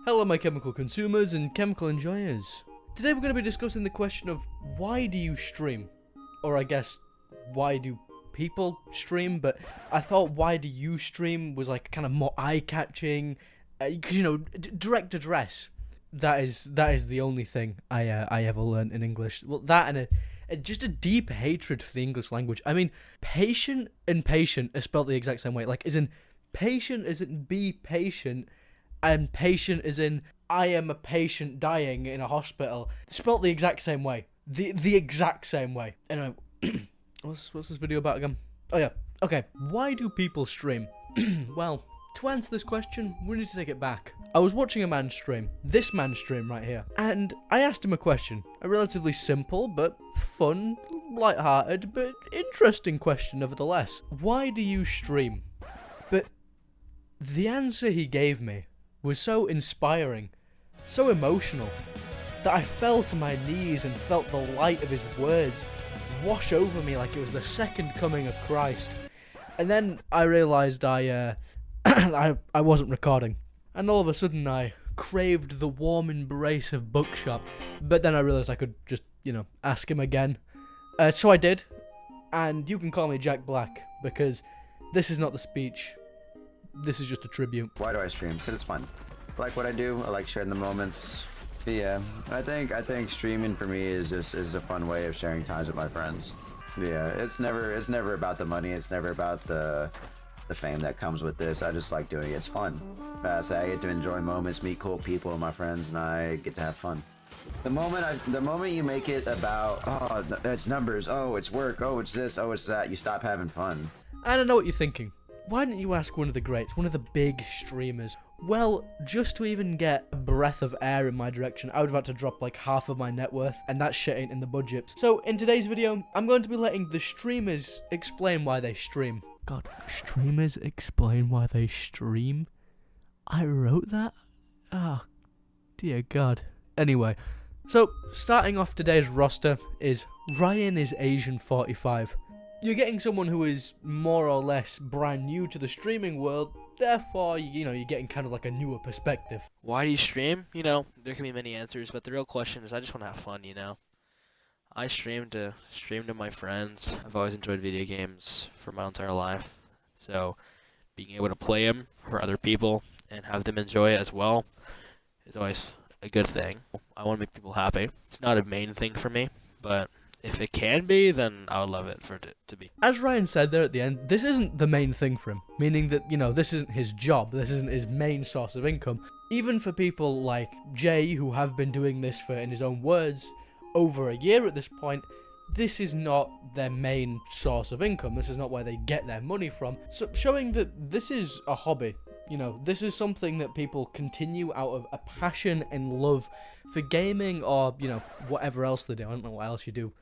Hello my chemical consumers and chemical enjoyers. Today we're going to be discussing the question of why do you stream? Or I guess, why do people stream? But I thought why do you stream was like kind of more eye-catching. Because, direct address. That is the only thing I ever learned in English. Well, that and just a deep hatred for the English language. I mean, patient and patient are spelled the exact same way. Like, as in, patient isn't be patient, and patient is in I am a patient dying in a hospital. Spelt the exact same way. The exact same way. Anyway, what's this video about again? Oh yeah. Okay. Why do people stream? Well, to answer this question, we need to take it back. I was watching a man stream, this man's stream right here, and I asked him a question. A relatively simple but fun, light-hearted, but interesting question nevertheless. Why do you stream? But the answer he gave me was so inspiring, so emotional, that I fell to my knees and felt the light of his words wash over me like it was the second coming of Christ. And then I realised I wasn't recording. And all of a sudden I craved the warm embrace of Bookshop. But then I realised I could just, ask him again. So I did. And you can call me Jack Black, because this is not the speech. This is just a tribute. Why do I stream? Because it's fun. I like what I do. I like sharing the moments. But yeah, I think streaming for me is a fun way of sharing times with my friends. Yeah, it's never about the money. It's never about the fame that comes with this. I just like doing it. It's fun. So I get to enjoy moments, meet cool people with my friends, and I get to have fun. The moment you make it about, oh, it's numbers, oh, it's work, oh, it's this, oh, it's that, you stop having fun. I don't know what you're thinking. Why didn't you ask one of the greats, one of the big streamers? Well, just to even get a breath of air in my direction, I would have had to drop like half of my net worth, and that shit ain't in the budget. So, in today's video, I'm going to be letting the streamers explain why they stream. God, streamers explain why they stream? I wrote that? Oh, dear God. Anyway, so, starting off today's roster is Ryan is Asian 45. You're getting someone who is more or less brand new to the streaming world, therefore, you're getting kind of like a newer perspective. Why do you stream? There can be many answers, but the real question is I just want to have fun, I stream to my friends. I've always enjoyed video games for my entire life, so being able to play them for other people and have them enjoy it as well is always a good thing. I want to make people happy. It's not a main thing for me, but if it can be, then I would love it for it to be. As Ryan said there at the end, this isn't the main thing for him, meaning that, this isn't his job, this isn't his main source of income. Even for people like Jay, who have been doing this for, in his own words, over a year at this point, this is not their main source of income, this is not where they get their money from, so showing that this is a hobby. This is something that people continue out of a passion and love for gaming or, whatever else they do. I don't know what else you do.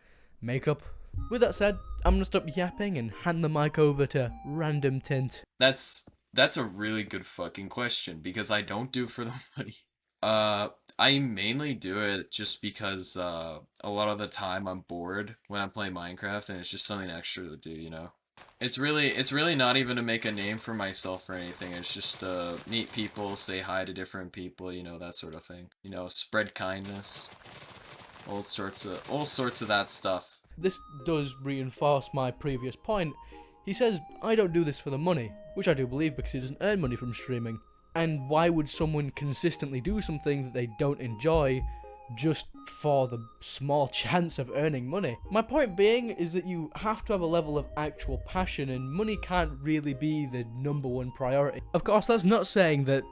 Makeup. With that said, I'm gonna stop yapping and hand the mic over to Random Tint. That's a really good fucking question, because I don't do it for the money. I mainly do it just because a lot of the time I'm bored when I'm playing Minecraft, and it's just something extra to do, It's really not even to make a name for myself or anything. It's just to meet people, say hi to different people, that sort of thing. Spread kindness. All sorts of that stuff. This does reinforce my previous point. He says, I don't do this for the money, which I do believe because he doesn't earn money from streaming. And why would someone consistently do something that they don't enjoy just for the small chance of earning money? My point being is that you have to have a level of actual passion, and money can't really be the number one priority. Of course, that's not saying that,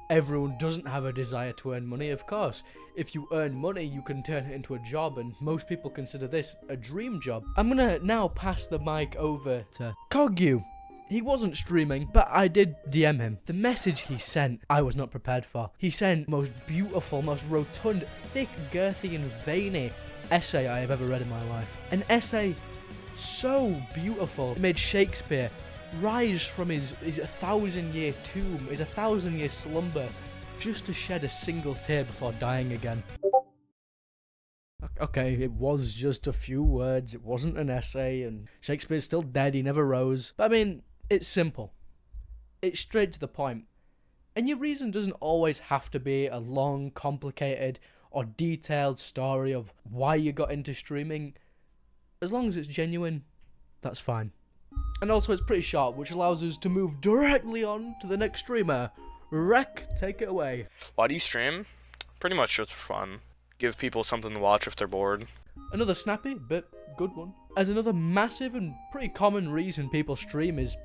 everyone doesn't have a desire to earn money. Of course, if you earn money, you can turn it into a job, and most people consider this a dream job. I'm gonna now pass the mic over to Kogyu. He wasn't streaming, but I did DM him. The message he sent, I was not prepared for. He sent the most beautiful, most rotund, thick, girthy, and veiny essay I have ever read in my life. An essay so beautiful, it made Shakespeare rise from his 1,000-year tomb, his 1,000-year slumber, just to shed a single tear before dying again. Okay, it was just a few words, it wasn't an essay, and Shakespeare's still dead, he never rose. But I mean, it's simple. It's straight to the point. And your reason doesn't always have to be a long, complicated, or detailed story of why you got into streaming. As long as it's genuine, that's fine. And also it's pretty short, which allows us to move directly on to the next streamer. Rek, take it away. Why do you stream? Pretty much just for fun. Give people something to watch if they're bored. Another snappy, but good one. As another massive and pretty common reason people stream is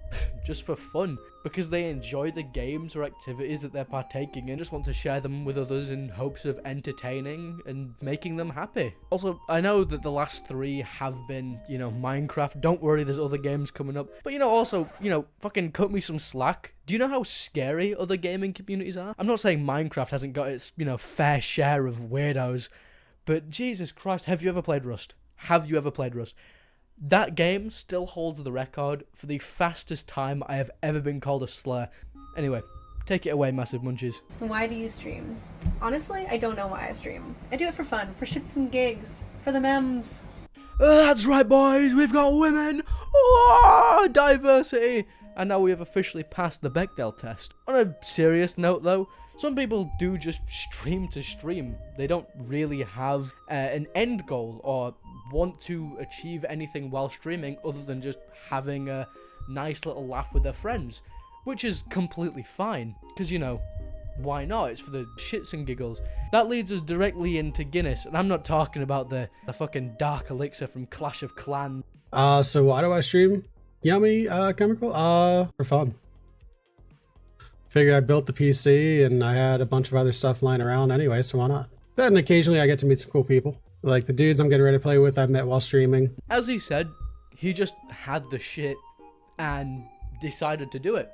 just for fun, because they enjoy the games or activities that they're partaking in, just want to share them with others in hopes of entertaining and making them happy. Also, I know that the last 3 have been, Minecraft. Don't worry, there's other games coming up. But also, fucking cut me some slack. Do you know how scary other gaming communities are? I'm not saying Minecraft hasn't got its, fair share of weirdos, but Jesus Christ, have you ever played Rust? Have you ever played Rust? That game still holds the record for the fastest time I have ever been called a slur. Anyway, take it away, Massive Munchies. Why do you stream? Honestly, I don't know why I stream. I do it for fun, for shits and gigs, for the memes. That's right, boys, we've got women! Oh, diversity! And now we have officially passed the Bechdel test. On a serious note, though, some people do just stream to stream. They don't really have an end goal or want to achieve anything while streaming other than just having a nice little laugh with their friends, which is completely fine, because, why not? It's for the shits and giggles. That leads us directly into Guinness, and I'm not talking about the fucking dark elixir from Clash of Clans. So why do I stream? Yummy, Chemical? For fun. Figured I built the PC and I had a bunch of other stuff lying around anyway, so why not? Then occasionally I get to meet some cool people. Like the dudes I'm getting ready to play with, I met while streaming. As he said, he just had the shit and decided to do it,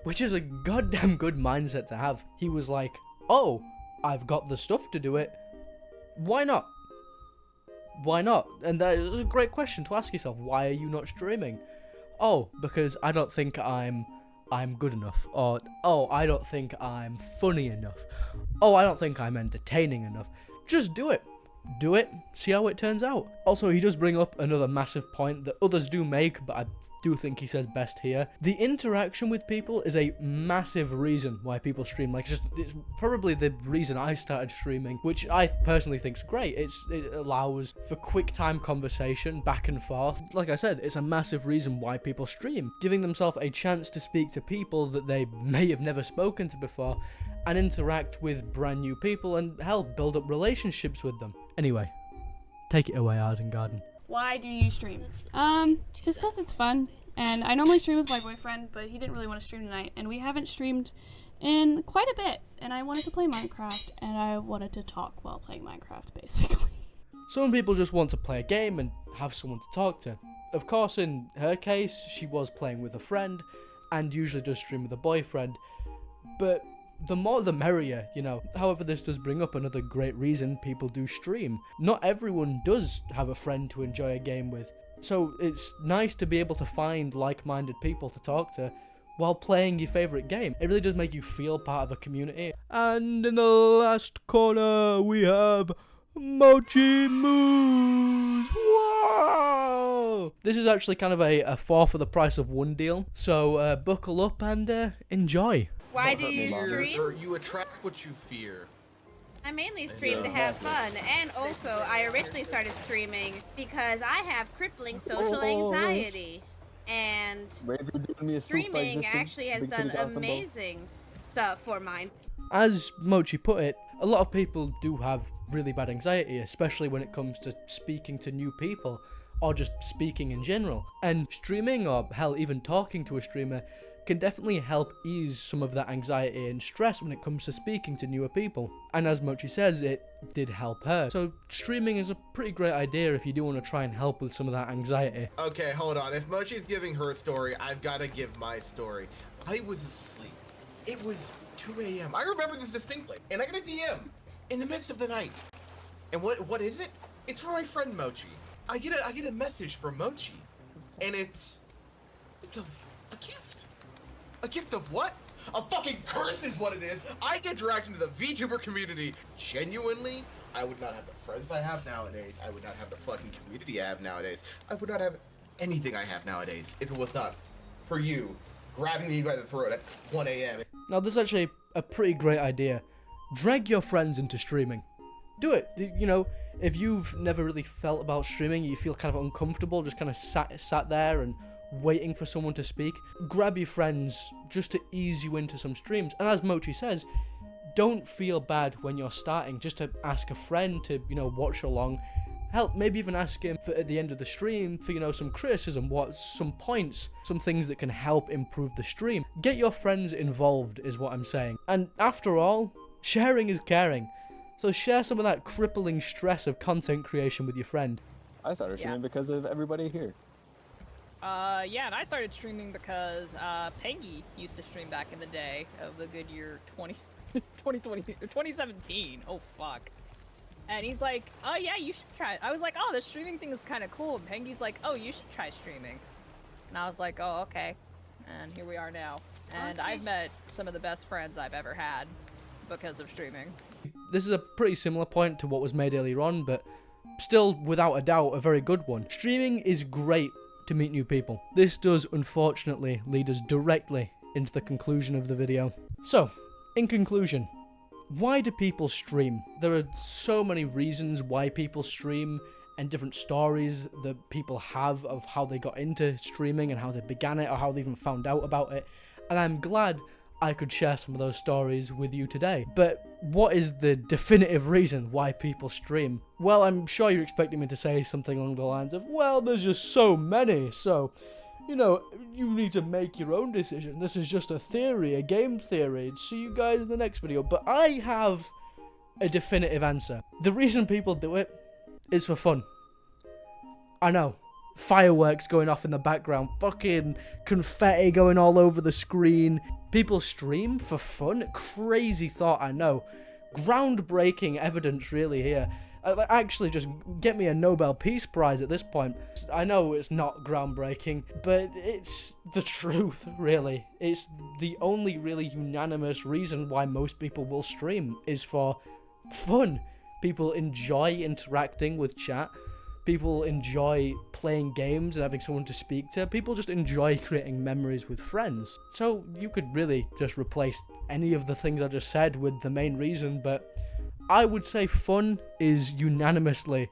which is a goddamn good mindset to have. He was like, oh, I've got the stuff to do it. Why not? Why not? And that is a great question to ask yourself. Why are you not streaming? Oh, because I don't think I'm good enough. Or, oh, I don't think I'm funny enough. Oh, I don't think I'm entertaining enough. Just do it. Do it, see how it turns out. Also, he does bring up another massive point that others do make, but I do think he says best here. The interaction with people is a massive reason why people stream. Like, it's probably the reason I started streaming, which I personally think is great. It allows for quick time conversation back and forth. Like I said, it's a massive reason why people stream, giving themselves a chance to speak to people that they may have never spoken to before and interact with brand new people and help build up relationships with them. Anyway, take it away, Arden Garden. Why do you stream? Just because it's fun. And I normally stream with my boyfriend, but he didn't really want to stream tonight. And we haven't streamed in quite a bit. And I wanted to play Minecraft, and I wanted to talk while playing Minecraft, basically. Some people just want to play a game and have someone to talk to. Of course, in her case, she was playing with a friend, and usually does stream with a boyfriend. But the more the merrier, However, this does bring up another great reason people do stream. Not everyone does have a friend to enjoy a game with. So it's nice to be able to find like-minded people to talk to while playing your favourite game. It really does make you feel part of a community. And in the last corner, we have Mochi Moose. Whoa! This is actually kind of a 4 for the price of 1 deal. So buckle up and enjoy. Why do you stream? Or you attract what you fear. I mainly stream to have fun, and also I originally started streaming because I have crippling social anxiety, and streaming actually has done amazing stuff for mine. As Mochi put it, a lot of people do have really bad anxiety, especially when it comes to speaking to new people, or just speaking in general. And streaming, or hell, even talking to a streamer, can definitely help ease some of that anxiety and stress when it comes to speaking to newer people. And as Mochi says, it did help her. So streaming is a pretty great idea if you do want to try and help with some of that anxiety. Okay, hold on. If Mochi's giving her story, I've got to give my story. I was asleep. It was 2 a.m. I remember this distinctly. And I got a DM in the midst of the night. And what is it? It's from my friend Mochi. I get a message from Mochi. And it's a gift. A gift of what? A fucking curse is what it is. I get dragged into the VTuber community. Genuinely, I would not have the friends I have nowadays. I would not have the fucking community I have nowadays. I would not have anything I have nowadays if it was not for you, grabbing you by the throat at 1 a.m. Now, this is actually a pretty great idea. Drag your friends into streaming. Do it. You know, if you've never really felt about streaming, you feel kind of uncomfortable, just kind of sat there and waiting for someone to speak, grab your friends just to ease you into some streams. And as Mochi says, don't feel bad when you're starting, just to ask a friend to, you know, watch along. Help, maybe even ask him for, at the end of the stream for, you know, some criticism, some points, some things that can help improve the stream. Get your friends involved is what I'm saying. And after all, sharing is caring. So share some of that crippling stress of content creation with your friend. I started streaming because of everybody here. Yeah, and I started streaming because Pengy used to stream back in the day of the good year 2017. Oh fuck. And he's like, oh yeah, you should try it. I was like, oh, the streaming thing is kind of cool. And Pengy's like, oh, you should try streaming. And I was like, oh, okay. And here we are now. And I've met some of the best friends I've ever had because of streaming. This is a pretty similar point to what was made earlier on, but still, without a doubt, a very good one. Streaming is great to meet new people. This does, unfortunately, lead us directly into the conclusion of the video. So, in conclusion, why do people stream? There are so many reasons why people stream and different stories that people have of how they got into streaming and how they began it or how they even found out about it. And I'm glad I could share some of those stories with you today. But what is the definitive reason why people stream? Well, I'm sure you're expecting me to say something along the lines of, well, there's just so many, so, you know, you need to make your own decision. This is just a theory, a game theory. See you guys in the next video. But I have a definitive answer. The reason people do it is for fun. I know. Fireworks going off in the background, fucking confetti going all over the screen. People stream for fun? Crazy thought, I know. Groundbreaking evidence really here. Actually, just get me a Nobel Peace Prize at this point. I know it's not groundbreaking, but it's the truth, really. It's the only really unanimous reason why most people will stream is for fun. People enjoy interacting with chat. People enjoy playing games and having someone to speak to. People just enjoy creating memories with friends. So you could really just replace any of the things I just said with the main reason, but I would say fun is unanimously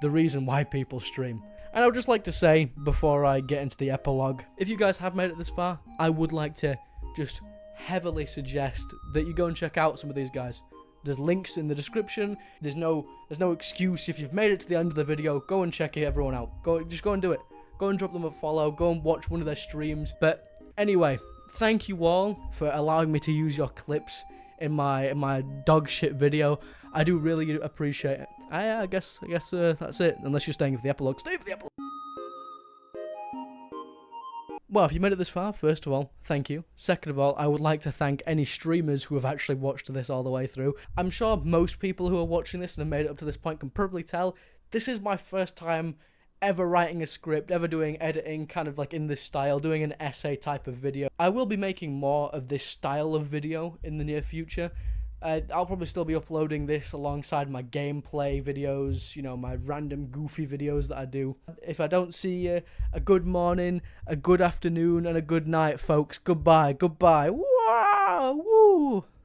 the reason why people stream. And I would just like to say, before I get into the epilogue, if you guys have made it this far, I would like to just heavily suggest that you go and check out some of these guys. There's links in the description. There's no excuse. If you've made it to the end of the video, go and check everyone out. Just go and do it. Go and drop them a follow. Go and watch one of their streams. But anyway, thank you all for allowing me to use your clips in my dog shit video. I do really appreciate it. I guess that's it. Unless you're staying for the epilogue, stay for the epilogue. Well, if you made it this far, first of all, thank you. Second of all, I would like to thank any streamers who have actually watched this all the way through. I'm sure most people who are watching this and have made it up to this point can probably tell this is my first time ever writing a script, ever doing editing, kind of like in this style, doing an essay type of video. I will be making more of this style of video in the near future. I'll probably still be uploading this alongside my gameplay videos, you know, my random goofy videos that I do. If I don't see you, a good morning, a good afternoon, and a good night, folks. Goodbye, goodbye. Wow, woo.